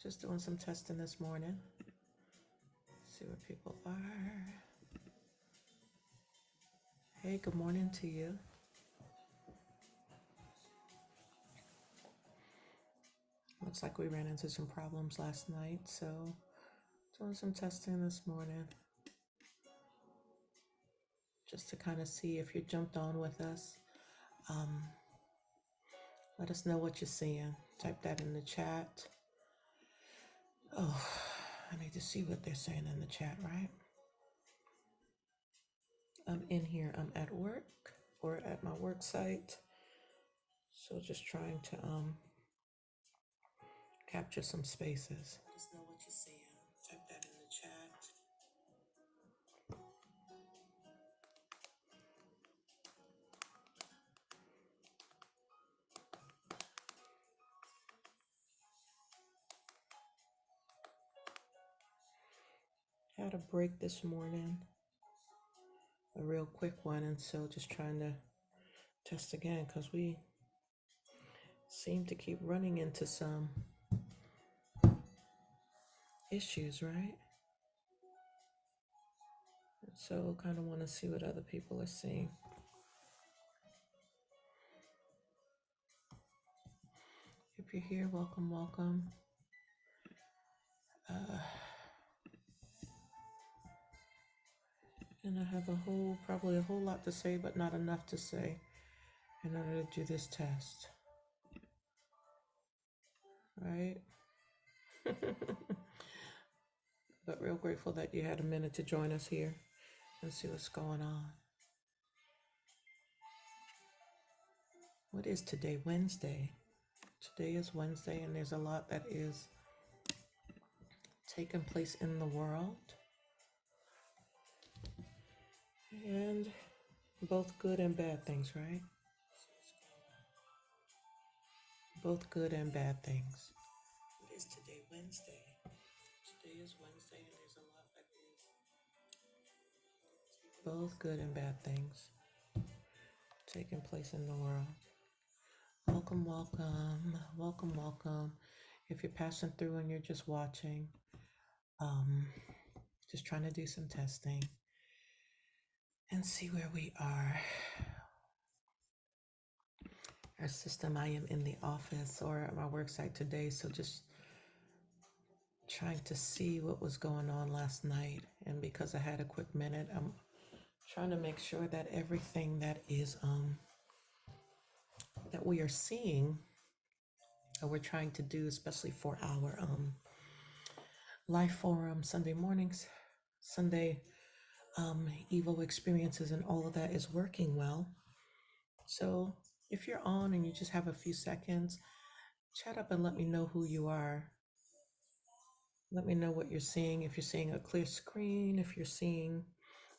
Just doing some testing this morning. See where people are. Hey, good morning to you. Looks like we ran into some problems last night, so doing some testing this morning just to kind of see if you jumped on with us. Um, Let us know what you're seeing. Type that in the chat. Oh, I need to see what they're saying in the chat, right? I'm in here. I'm at work or at my work site. So just trying to capture some spaces. Let us know what you're seeing. Type that in the chat. Had a break this morning, a real quick one, and so just trying to test again because we seem to keep running into some issues, right? So kind of want to see what other people are seeing. If you're here, welcome, welcome. And I have probably a whole lot to say, but not enough to say in order to do this test, right? But real grateful that you had a minute to join us here and see what's going on. What is today? Wednesday. Today is Wednesday, and there's a lot that is taking place in the world. And both good and bad things, right? Both good and bad things. What is today? Wednesday. Today is Wednesday, and there's a lot that is both good and bad things taking place in the world. Welcome, welcome, welcome, welcome. If you're passing through and you're just watching, just trying to do some testing and see where we are. Our system, I am in the office or at my work site today, so just trying to see what was going on last night. And because I had a quick minute, I'm trying to make sure that everything that is that we are seeing, that we're trying to do, especially for our LYFE forum Sunday mornings, Sunday Evo experiences, and all of that is working well. So if you're on and you just have a few seconds, chat up and let me know who you are. Let me know what you're seeing. If you're seeing a clear screen, if you're seeing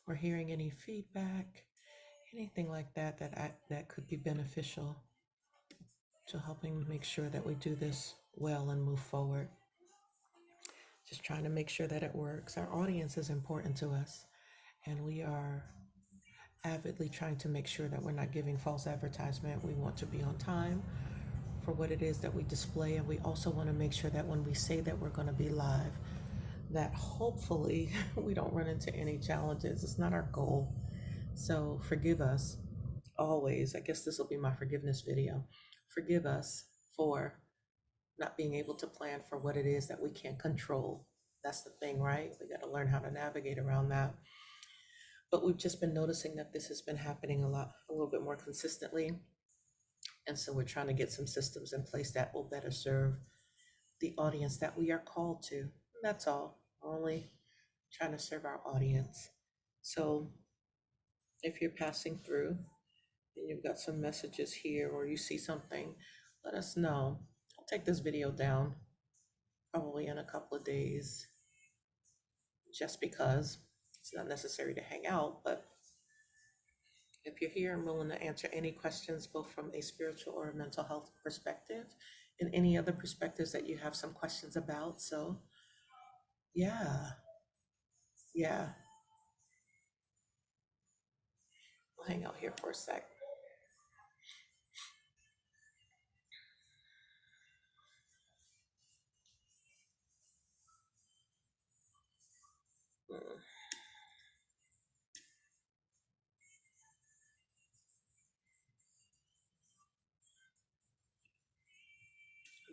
or hearing any feedback, anything like that that could be beneficial to helping make sure that we do this well and move forward. Just trying to make sure that it works. Our audience is important to us, and we are avidly trying to make sure that we're not giving false advertisement. We want to be on time for what it is that we display, and we also want to make sure that when we say that we're going to be live, that hopefully we don't run into any challenges. It's not our goal. So forgive us always. I guess this will be my forgiveness video. Forgive us for not being able to plan for what it is that we can't control. That's the thing, right? We got to learn how to navigate around that. But we've just been noticing that this has been happening a little bit more consistently. And so we're trying to get some systems in place that will better serve the audience that we are called to. That's all. Only trying to serve our audience. So if you're passing through and you've got some messages here or you see something, let us know. I'll take this video down probably in a couple of days just because it's not necessary to hang out. But if you're here, I'm willing to answer any questions, both from a spiritual or a mental health perspective and any other perspectives that you have some questions about. So yeah, we'll hang out here for a sec.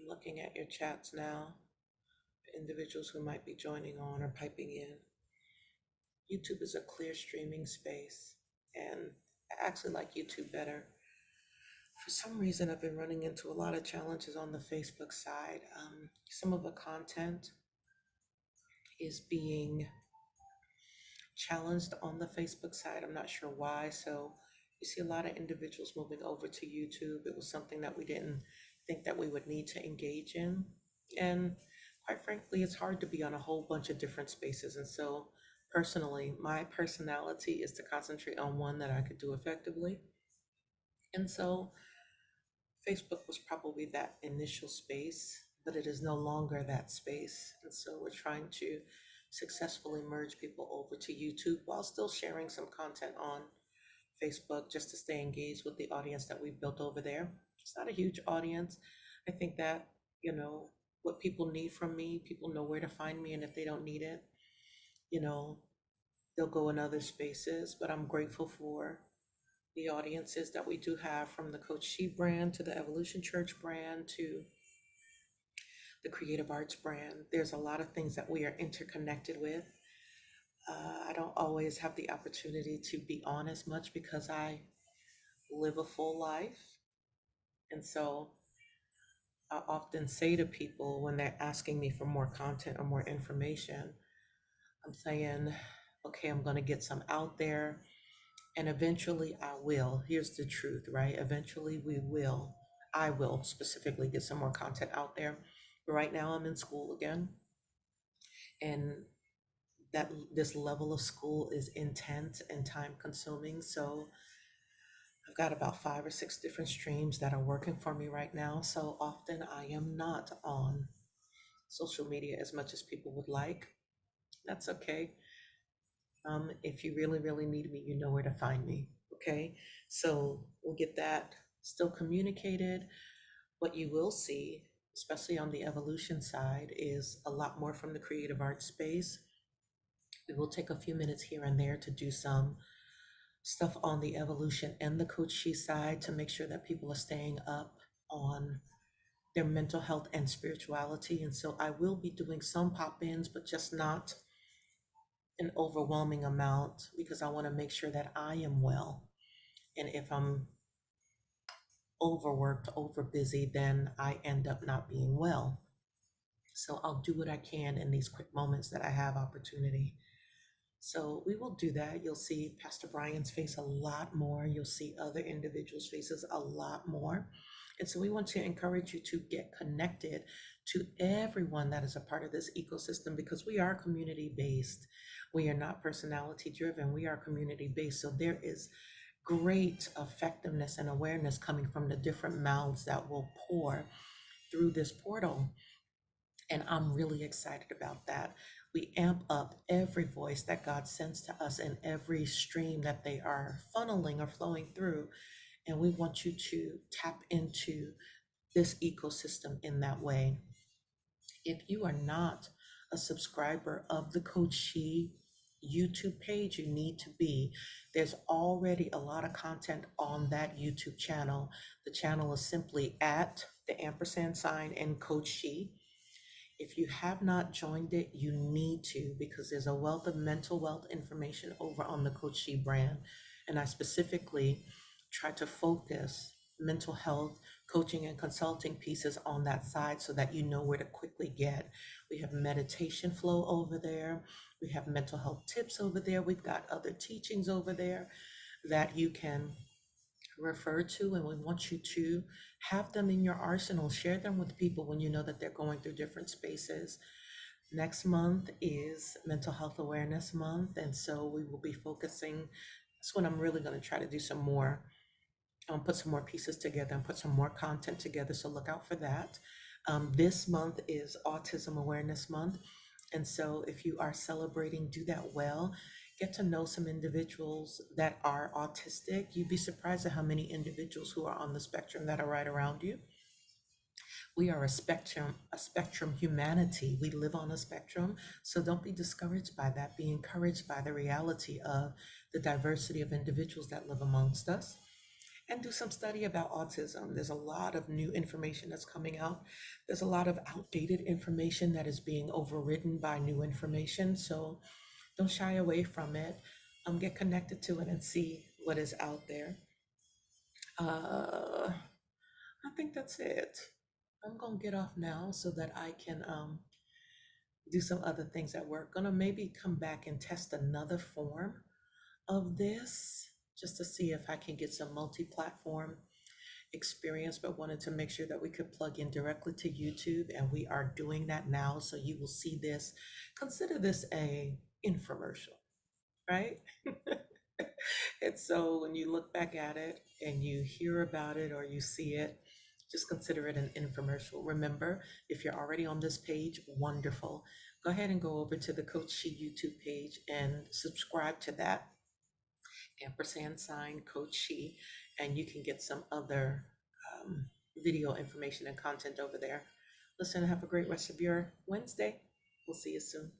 I'm looking at your chats now, individuals who might be joining on or piping in. YouTube is a clear streaming space, and I actually like YouTube better. For some reason, I've been running into a lot of challenges on the Facebook side. Some of the content is being challenged on the Facebook side. I'm not sure why. So you see a lot of individuals moving over to YouTube. It was something that we didn't think that we would need to engage in. And quite frankly, it's hard to be on a whole bunch of different spaces. And so personally, my personality is to concentrate on one that I could do effectively. And so Facebook was probably that initial space, but it is no longer that space. And so we're trying to successfully merge people over to YouTube while still sharing some content on Facebook just to stay engaged with the audience that we've built over there. It's not a huge audience. I think that, you know, what people need from me, people know where to find me. And if they don't need it, you know, they'll go in other spaces. But I'm grateful for the audiences that we do have, from the Coach She brand to the Evolution Church brand to the Creative Arts brand. There's a lot of things that we are interconnected with. I don't always have the opportunity to be on as much because I live a full life. And so I often say to people when they're asking me for more content or more information, I'm saying, okay, I'm going to get some out there. And eventually I will. Here's the truth, right? Eventually we will. I will specifically get some more content out there. But right now I'm in school again. And that this level of school is intense and time consuming. So I've got about 5 or 6 different streams that are working for me right now. So often I am not on social media as much as people would like. That's okay. If you really, really need me, you know where to find me. Okay. So we'll get that still communicated. What you will see, especially on the evolution side, is a lot more from the creative arts space. We will take a few minutes here and there to do some stuff on the evolution and the Coach She side to make sure that people are staying up on their mental health and spirituality. And so I will be doing some pop-ins, but just not an overwhelming amount, because I want to make sure that I am well. And if I'm overworked, over busy, then I end up not being well. So I'll do what I can in these quick moments that I have opportunity. So we will do that. You'll see Pastor Brian's face a lot more. You'll see other individuals' faces a lot more. And so we want to encourage you to get connected to everyone that is a part of this ecosystem, because we are community based. We are not personality driven. We are community based. So there is great effectiveness and awareness coming from the different mouths that will pour through this portal. And I'm really excited about that. We amp up every voice that God sends to us and every stream that they are funneling or flowing through. And we want you to tap into this ecosystem in that way. If you are not a subscriber of the Coach She YouTube page, you need to be. There's already a lot of content on that YouTube channel. The channel is simply at the ampersand sign and Coach She. If you have not joined it, you need to, because there's a wealth of mental wealth information over on the Coach She brand. And I specifically try to focus mental health coaching and consulting pieces on that side so that you know where to quickly get. We have meditation flow over there. We have mental health tips over there. We've got other teachings over there that you can refer to, and we want you to have them in your arsenal. Share them with people when you know that they're going through different spaces. Next month is Mental Health Awareness Month, and so we will be focusing. That's when I'm really going to try to do some more, put some more pieces together and put some more content together. So look out for that. This month is Autism Awareness Month. And so if you are celebrating, do that well. Get to know some individuals that are autistic. You'd be surprised at how many individuals who are on the spectrum that are right around you. We are a spectrum humanity. We live on a spectrum. So don't be discouraged by that. Be encouraged by the reality of the diversity of individuals that live amongst us. and do some study about autism. There's a lot of new information that's coming out. There's a lot of outdated information that is being overridden by new information. So don't shy away from it. Get connected to it and see what is out there. I think that's it. I'm gonna get off now so that I can do some other things at work. Gonna maybe come back and test another form of this just to see if I can get some multi-platform experience, but wanted to make sure that we could plug in directly to YouTube, and we are doing that now. So you will see this. Consider this a infomercial, right? And so when you look back at it and you hear about it or you see it, just consider it an infomercial. Remember, if you're already on this page, wonderful. Go ahead and go over to the Coach She YouTube page and subscribe to that ampersand sign Coach She, and you can get some other video information and content over there. Listen, have a great rest of your Wednesday. We'll see you soon.